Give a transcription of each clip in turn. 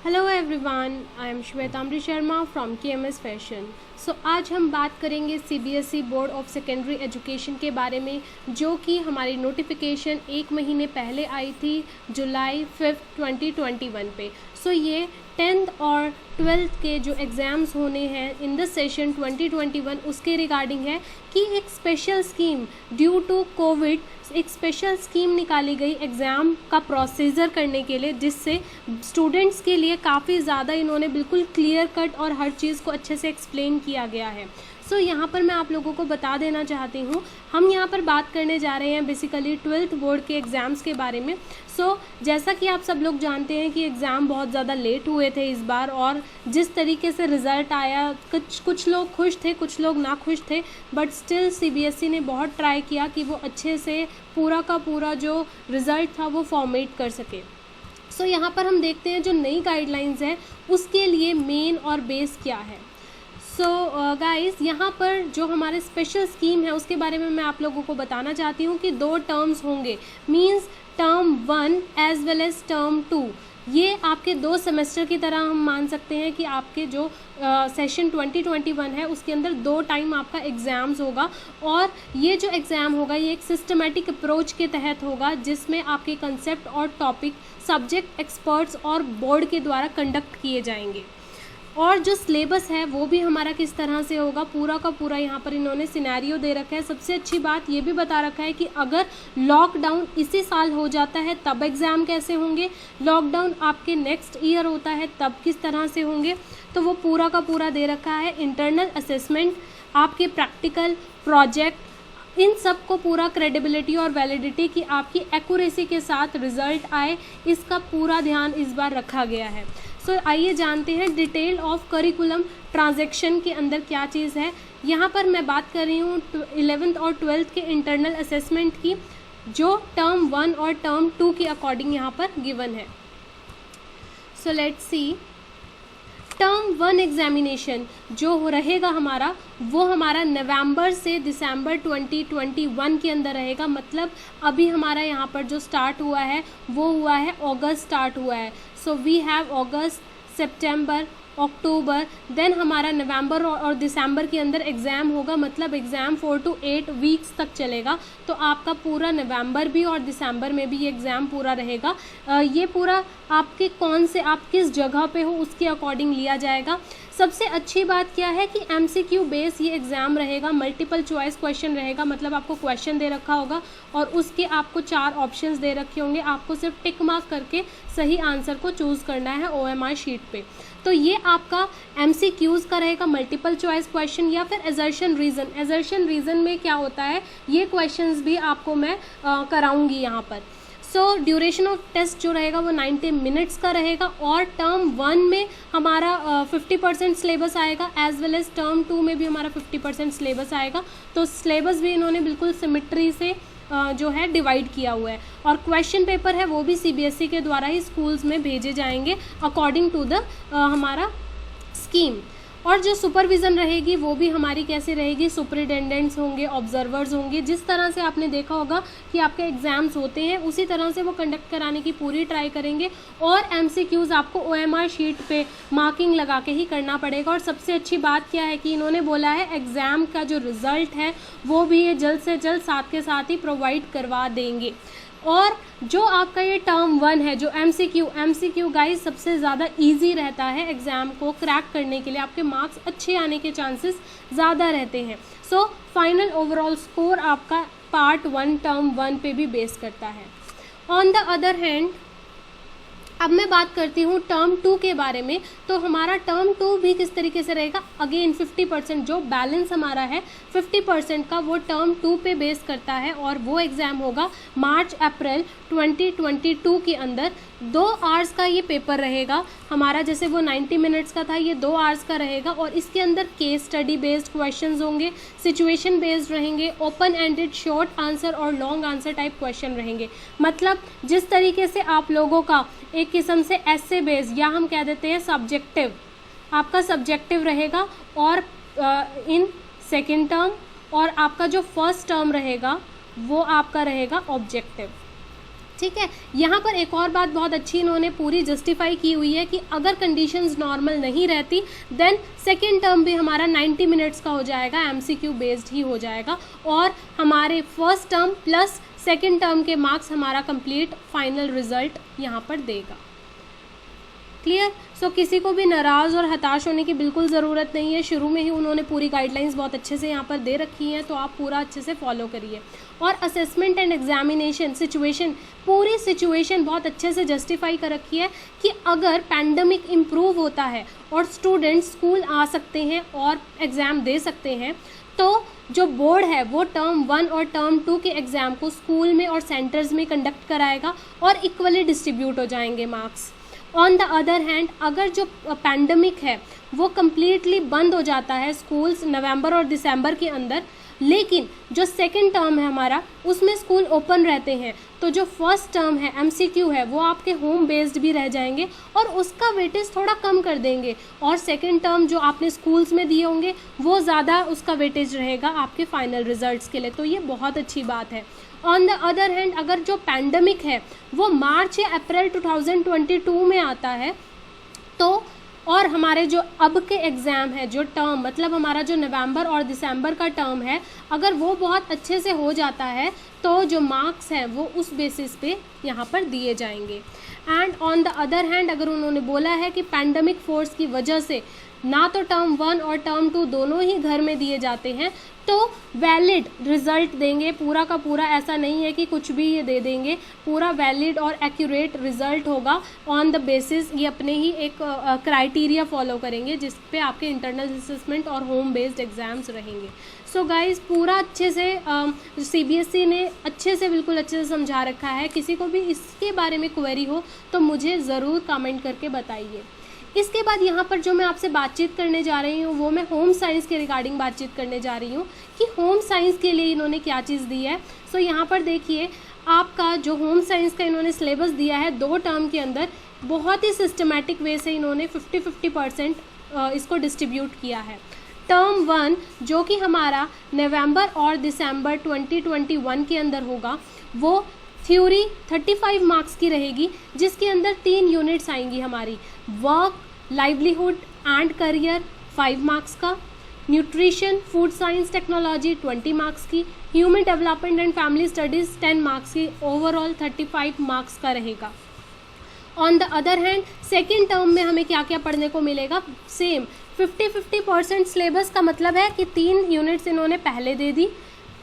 Hello everyone, I am Shwetambari Sharma from KMS fashion. आज हम बात करेंगे CBSE board of secondary education के बारे में, जो कि हमारी नोटिफिकेशन 1 महीने पहले आई थी जुलाई 5, 2021 पे। ये 10th और 12th के जो एग्ज़ाम्स होने हैं इन द सेशन 2021 उसके रिगार्डिंग है कि एक special scheme due to covid एक स्पेशल स्कीम निकाली गई एग्ज़ाम का प्रोसीजर करने के लिए, जिससे स्टूडेंट्स के लिए काफ़ी ज़्यादा इन्होंने बिल्कुल क्लियर कट और हर चीज़ को अच्छे से एक्सप्लेन किया गया है। यहाँ पर मैं आप लोगों को बता देना चाहती हूँ, हम यहाँ पर बात करने जा रहे हैं बेसिकली 12th बोर्ड के एग्ज़ाम्स के बारे में। जैसा कि आप सब लोग जानते हैं कि एग्ज़ाम बहुत ज़्यादा लेट हुए थे इस बार, और जिस तरीके से रिज़ल्ट आया कुछ लोग खुश थे, कुछ लोग ना खुश थे, बट स्टिल CBSE ने बहुत ट्राई किया कि वो अच्छे से पूरा का पूरा जो रिज़ल्ट था वो फॉर्मेट कर सके। यहाँ पर हम देखते हैं जो नई गाइडलाइंस है उसके लिए मेन और बेस क्या है। गाइस, यहाँ पर जो हमारे स्पेशल स्कीम है उसके बारे में मैं आप लोगों को बताना चाहती हूँ कि 2 टर्म्स होंगे, means term 1 as well as term 2। ये आपके 2 सेमेस्टर की तरह हम मान सकते हैं कि आपके जो सेशन 2021 है उसके अंदर 2 टाइम आपका एग्ज़ाम्स होगा, और ये जो एग्ज़ाम होगा ये एक सिस्टमेटिक अप्रोच के तहत होगा, जिसमें आपके कंसेप्ट और टॉपिक सब्जेक्ट एक्सपर्ट्स और बोर्ड के द्वारा कंडक्ट किए जाएंगे। और जो सिलेबस है वो भी हमारा किस तरह से होगा, पूरा का पूरा यहाँ पर इन्होंने सिनेरियो दे रखा है। सबसे अच्छी बात ये भी बता रखा है कि अगर लॉकडाउन इसी साल हो जाता है तब एग्ज़ाम कैसे होंगे, लॉकडाउन आपके नेक्स्ट ईयर होता है तब किस तरह से होंगे, तो वो पूरा का पूरा दे रखा है। इंटरनल असेसमेंट, आपके प्रैक्टिकल प्रोजेक्ट, इन सब को पूरा क्रेडिबिलिटी और वैलिडिटी की आपकी एक्यूरेसी के साथ रिज़ल्ट आए, इसका पूरा ध्यान इस बार रखा गया है। आइए जानते हैं डिटेल ऑफ करिकुलम ट्रांजैक्शन के अंदर क्या चीज़ है। यहाँ पर मैं बात कर रही हूँ 11th और 12th के इंटरनल असेसमेंट की, जो टर्म 1 और टर्म 2 के अकॉर्डिंग यहाँ पर गिवन है। लेट्स सी, टर्म 1 एग्जामिनेशन जो रहेगा हमारा, वो हमारा नवंबर से दिसंबर 2021 के अंदर रहेगा। मतलब अभी हमारा यहाँ पर जो स्टार्ट हुआ है वो हुआ है अगस्त स्टार्ट हुआ है। We have August, September, October, then हमारा नवंबर और दिसंबर के अंदर एग्ज़ाम होगा। मतलब एग्ज़ाम 4 to 8 वीक्स तक चलेगा, तो आपका पूरा नवंबर भी और दिसंबर में भी ये एग्ज़ाम पूरा रहेगा। ये पूरा आपके कौन से, आप किस जगह पे हो उसके अकॉर्डिंग लिया जाएगा। सबसे अच्छी बात क्या है कि MCQ बेस ये एग्ज़ाम रहेगा, मल्टीपल चॉइस क्वेश्चन रहेगा। मतलब आपको क्वेश्चन दे रखा होगा और उसके आपको 4 ऑप्शंस दे रखे होंगे, आपको सिर्फ टिक मार्क करके सही आंसर को चूज़ करना है OMR शीट पे। तो ये आपका MCQs का रहेगा, मल्टीपल चॉइस क्वेश्चन या फिर एजर्शन रीज़न। एजर्शन रीज़न में क्या होता है, ये क्वेश्चंस भी आपको मैं कराऊंगी यहाँ पर। ड्यूरेशन ऑफ टेस्ट जो रहेगा वो 90 मिनट्स का रहेगा, और टर्म 1 में हमारा 50% सिलेबस आएगा, एज वेल एज टर्म 2 में भी हमारा 50% सिलेबस आएगा। तो सिलेबस भी इन्होंने बिल्कुल सिमेट्री से जो है डिवाइड किया हुआ है, और क्वेश्चन पेपर है वो भी CBSE के द्वारा ही स्कूल्स में भेजे जाएंगे अकॉर्डिंग टू द हमारा स्कीम। और जो सुपरविज़न रहेगी वो भी हमारी कैसे रहेगी, सुपरिटेंडेंट्स होंगे, ऑब्जर्वर्स होंगे। जिस तरह से आपने देखा होगा कि आपके एग्ज़ाम्स होते हैं उसी तरह से वो कंडक्ट कराने की पूरी ट्राई करेंगे, और MCQs आपको OMR शीट पे मार्किंग लगा के ही करना पड़ेगा। और सबसे अच्छी बात क्या है कि इन्होंने बोला है एग्ज़ाम का जो रिज़ल्ट है वो भी ये जल्द से जल्द साथ के साथ ही प्रोवाइड करवा देंगे। और जो आपका ये टर्म 1 है, जो MCQ गाइस सबसे ज़्यादा इजी रहता है एग्ज़ाम को क्रैक करने के लिए, आपके मार्क्स अच्छे आने के चांसेस ज़्यादा रहते हैं। फाइनल ओवरऑल स्कोर आपका पार्ट 1 टर्म 1 पे भी बेस करता है। ऑन द अदर हैंड, अब मैं बात करती हूँ टर्म 2 के बारे में। तो हमारा टर्म 2 भी किस तरीके से रहेगा, अगेन 50% जो बैलेंस हमारा है 50% का वो टर्म 2 पे बेस करता है, और वो एग्ज़ाम होगा मार्च अप्रैल 2022 के अंदर। 2 आवर्स का ये पेपर रहेगा हमारा, जैसे वो 90 मिनट्स का था, ये 2 आवर्स का रहेगा, और इसके अंदर केस स्टडी बेस्ड क्वेश्चंस होंगे, सिचुएशन बेस्ड रहेंगे, ओपन एंडेड शॉर्ट आंसर और लॉन्ग आंसर टाइप क्वेश्चन रहेंगे। मतलब जिस तरीके से आप लोगों का एक किस्म से ऐसे बेस्ड, या हम कह देते हैं सब्जेक्टिव, आपका सब्जेक्टिव रहेगा, और इन सेकेंड टर्म, और आपका जो फर्स्ट टर्म रहेगा वो आपका रहेगा ऑब्जेक्टिव। ठीक है। यहाँ पर एक और बात बहुत अच्छी इन्होंने पूरी जस्टिफाई की हुई है कि अगर कंडीशंस नॉर्मल नहीं रहती देन सेकेंड टर्म भी हमारा 90 मिनट्स का हो जाएगा, MCQ बेस्ड ही हो जाएगा, और हमारे first term plus second term के मार्क्स हमारा कंप्लीट फाइनल रिजल्ट यहाँ पर देगा। क्लियर। सो किसी को भी नाराज़ और हताश होने की बिल्कुल ज़रूरत नहीं है, शुरू में ही उन्होंने पूरी गाइडलाइंस बहुत अच्छे से यहाँ पर दे रखी हैं, तो आप पूरा अच्छे से फॉलो करिए। और असेसमेंट एंड एग्जामिनेशन सिचुएशन, पूरी सिचुएशन बहुत अच्छे से जस्टिफाई कर रखी है कि अगर पैंडमिक इम्प्रूव होता है और स्टूडेंट्स स्कूल आ सकते हैं और एग्ज़ाम दे सकते हैं, तो जो बोर्ड है वो टर्म 1 और टर्म 2 के एग्ज़ाम को स्कूल में और सेंटर्स में कंडक्ट कराएगा और इक्वली डिस्ट्रीब्यूट हो जाएंगे marks. On the other hand, अगर जो पैंडमिक है वो कम्प्लीटली बंद हो जाता है स्कूल्स नवंबर और दिसंबर के अंदर, लेकिन जो सेकेंड टर्म है हमारा उसमें स्कूल ओपन रहते हैं, तो जो फर्स्ट टर्म है MCQ है वो आपके होम बेस्ड भी रह जाएंगे और उसका वेटेज थोड़ा कम कर देंगे, और सेकेंड टर्म जो आपने स्कूल्स में दिए होंगे वो ज़्यादा उसका वेटेज रहेगा आपके फाइनल रिजल्ट्स के लिए। तो ये बहुत अच्छी बात है। ऑन द अदर हैंड, अगर जो पैंडमिक है वो मार्च या अप्रैल 2022 में आता है, तो और हमारे जो अब के एग्ज़ाम है, जो टर्म मतलब हमारा जो नवंबर और दिसंबर का टर्म है, अगर वो बहुत अच्छे से हो जाता है तो जो मार्क्स हैं वो उस बेसिस पे यहाँ पर दिए जाएंगे। And on the other hand, अगर उन्होंने बोला है कि पैंडमिक फोर्स की वजह से ना तो टर्म 1 और टर्म 2 दोनों ही घर में दिए जाते हैं, तो वैलिड रिजल्ट देंगे पूरा का पूरा, ऐसा नहीं है कि कुछ भी ये दे देंगे, पूरा वैलिड और एक्यूरेट रिजल्ट होगा ऑन द बेसिस, ये अपने ही एक क्राइटेरिया फॉलो करेंगे जिस पे आपके इंटरनल असेसमेंट और होम बेस्ड एग्जाम्स रहेंगे। सो गाइज पूरा अच्छे से CBSE ने अच्छे से बिल्कुल अच्छे से समझा रखा है। किसी को भी इसके बारे में क्वेरी हो तो मुझे ज़रूर कमेंट करके बताइए। इसके बाद यहाँ पर जो मैं आपसे बातचीत करने जा रही हूँ वो मैं होम साइंस के रिगार्डिंग बातचीत करने जा रही हूँ कि होम साइंस के लिए इन्होंने क्या चीज़ दी है। सो यहाँ पर देखिए, आपका जो होम साइंस का इन्होंने सिलेबस दिया है 2 टर्म के अंदर, बहुत ही सिस्टमेटिक वे से इन्होंने 50-50% इसको डिस्ट्रीब्यूट किया है। टर्म 1 जो कि हमारा नवंबर और दिसंबर 2021 के अंदर होगा, वो थ्योरी 35 मार्क्स की रहेगी, जिसके अंदर 3 यूनिट्स आएंगी हमारी, work, livelihood and career 5 marks का, nutrition, food science, technology 20 marks की, human development and family studies 10 marks की, ओवरऑल 35 मार्क्स का रहेगा। On the other hand, second term में हमें क्या क्या पढ़ने को मिलेगा, सेम 50-50% सिलेबस का मतलब है कि 3 यूनिट्स इन्होंने पहले दे दी,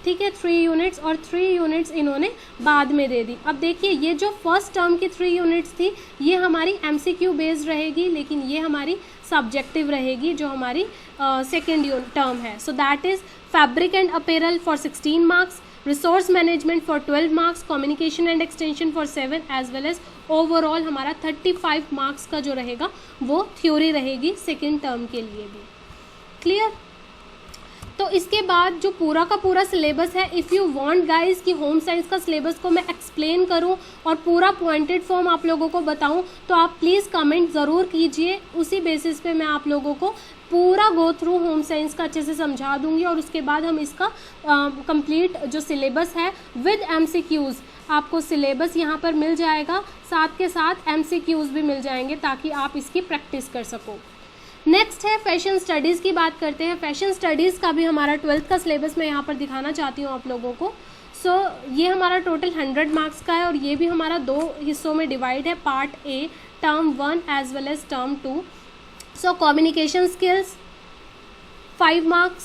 ठीक है, 3 यूनिट्स, और 3 यूनिट्स इन्होंने बाद में दे दी। अब देखिए, ये जो फर्स्ट टर्म की 3 यूनिट्स थी ये हमारी MCQ बेस्ड रहेगी, लेकिन ये हमारी सब्जेक्टिव रहेगी जो हमारी सेकेंड टर्म है। So that is fabric and apparel for 16 marks, resource management for 12 marks, communication and extension for 7, as well as overall हमारा 35 मार्क्स का जो रहेगा वो थ्योरी रहेगी सेकेंड टर्म के लिए भी। क्लियर। तो इसके बाद जो पूरा का पूरा सिलेबस है, इफ़ यू वांट गाइस कि होम साइंस का सिलेबस को मैं एक्सप्लेन करूं और पूरा पॉइंटेड फॉर्म आप लोगों को बताऊं, तो आप प्लीज़ कमेंट ज़रूर कीजिए, उसी बेसिस पे मैं आप लोगों को पूरा गो थ्रू होम साइंस का अच्छे से समझा दूंगी, और उसके बाद हम इसका कंप्लीट जो सिलेबस है विद MCQs, आपको सिलेबस यहाँ पर मिल जाएगा, साथ के साथ MCQs भी मिल जाएंगे ताकि आप इसकी प्रैक्टिस कर सको। नेक्स्ट है फैशन स्टडीज़ की बात करते हैं। फैशन स्टडीज़ का भी हमारा 12th का सिलेबस मैं यहाँ पर दिखाना चाहती हूँ आप लोगों को। सो ये हमारा टोटल 100 मार्क्स का है, और ये भी हमारा 2 हिस्सों में डिवाइड है, part A term 1 as well as term 2। So communication skills 5 marks,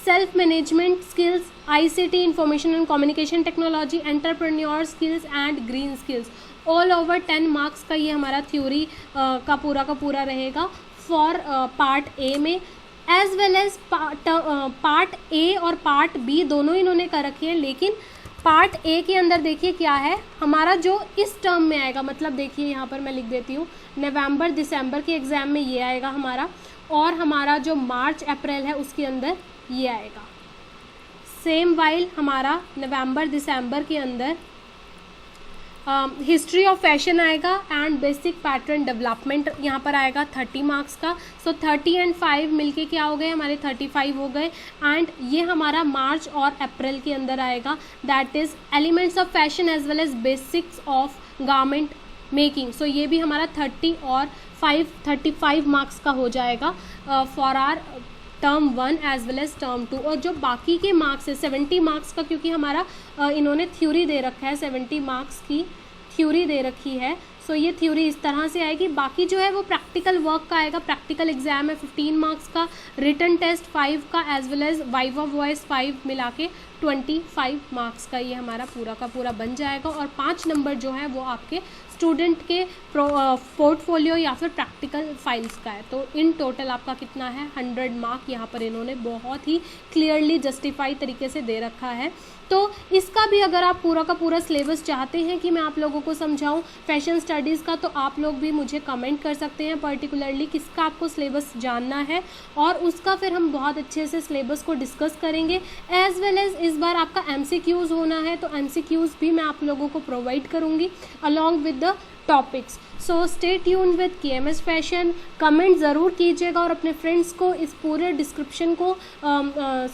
self management skills, ICT information and communication technology, entrepreneur skills and green skills, all over 10 marks का ये हमारा थ्योरी का पूरा रहेगा फॉर पार्ट A में, as well as part A और part B दोनों इन्होंने कर रखे हैं। लेकिन पार्ट A के अंदर देखिए क्या है हमारा जो इस टर्म में आएगा, मतलब देखिए यहाँ पर मैं लिख देती हूँ, नवंबर दिसंबर के एग्ज़ाम में ये आएगा हमारा, और हमारा जो मार्च अप्रैल है उसके अंदर ये आएगा। सेम वाइल हमारा नवंबर दिसंबर के अंदर हिस्ट्री ऑफ फैशन आएगा एंड बेसिक पैटर्न डेवलपमेंट यहाँ पर आएगा 30 मार्क्स का। सो 30 एंड 5 मिलके क्या हो गए, हमारे 35 हो गए। एंड ये हमारा मार्च और अप्रैल के अंदर आएगा, that is elements of fashion as well as basics of garment making. So ये भी हमारा 30 और 35 मार्क्स का हो जाएगा for our term 1 as well as term 2। और जो बाकी के मार्क्स है 70 मार्क्स का, क्योंकि हमारा इन्होंने थ्योरी दे रखा है, 70 मार्क्स की थ्योरी दे रखी है। सो ये थ्योरी इस तरह से आएगी। बाकी जो है वो प्रैक्टिकल वर्क का आएगा। प्रैक्टिकल एग्जाम है 15 मार्क्स का, रिटन टेस्ट 5 का as well as viva voice 5 मिला के 25 मार्क्स का ये हमारा पूरा का पूरा बन जाएगा। और 5 नंबर जो है वो आपके स्टूडेंट के पोर्टफोलियो या फिर प्रैक्टिकल फाइल्स का है। तो इन टोटल आपका कितना है, 100 मार्क यहाँ पर इन्होंने बहुत ही क्लियरली जस्टिफाई तरीके से दे रखा है। तो इसका भी अगर आप पूरा का पूरा सिलेबस चाहते हैं कि मैं आप लोगों को समझाऊं फैशन स्टडीज़ का, तो आप लोग भी मुझे कमेंट कर सकते हैं पर्टिकुलरली किसका आपको सिलेबस जानना है, और उसका फिर हम बहुत अच्छे से सिलेबस को डिस्कस करेंगे। एज वेल एज इस बार आपका MCQs होना है, तो MCQs भी मैं आप लोगों को प्रोवाइड करूँगी along with the topics. So stay tune with KMS fashion. Comment ज़रूर कीजिएगा और अपने फ्रेंड्स को इस पूरे डिस्क्रिप्शन को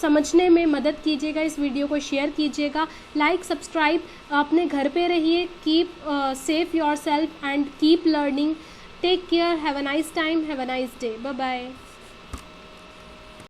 समझने में मदद कीजिएगा। इस वीडियो को शेयर कीजिएगा, लाइक सब्सक्राइब। अपने घर पे रहिए, keep safe yourself and keep learning. Take care, have a nice time, have a nice day, bye bye.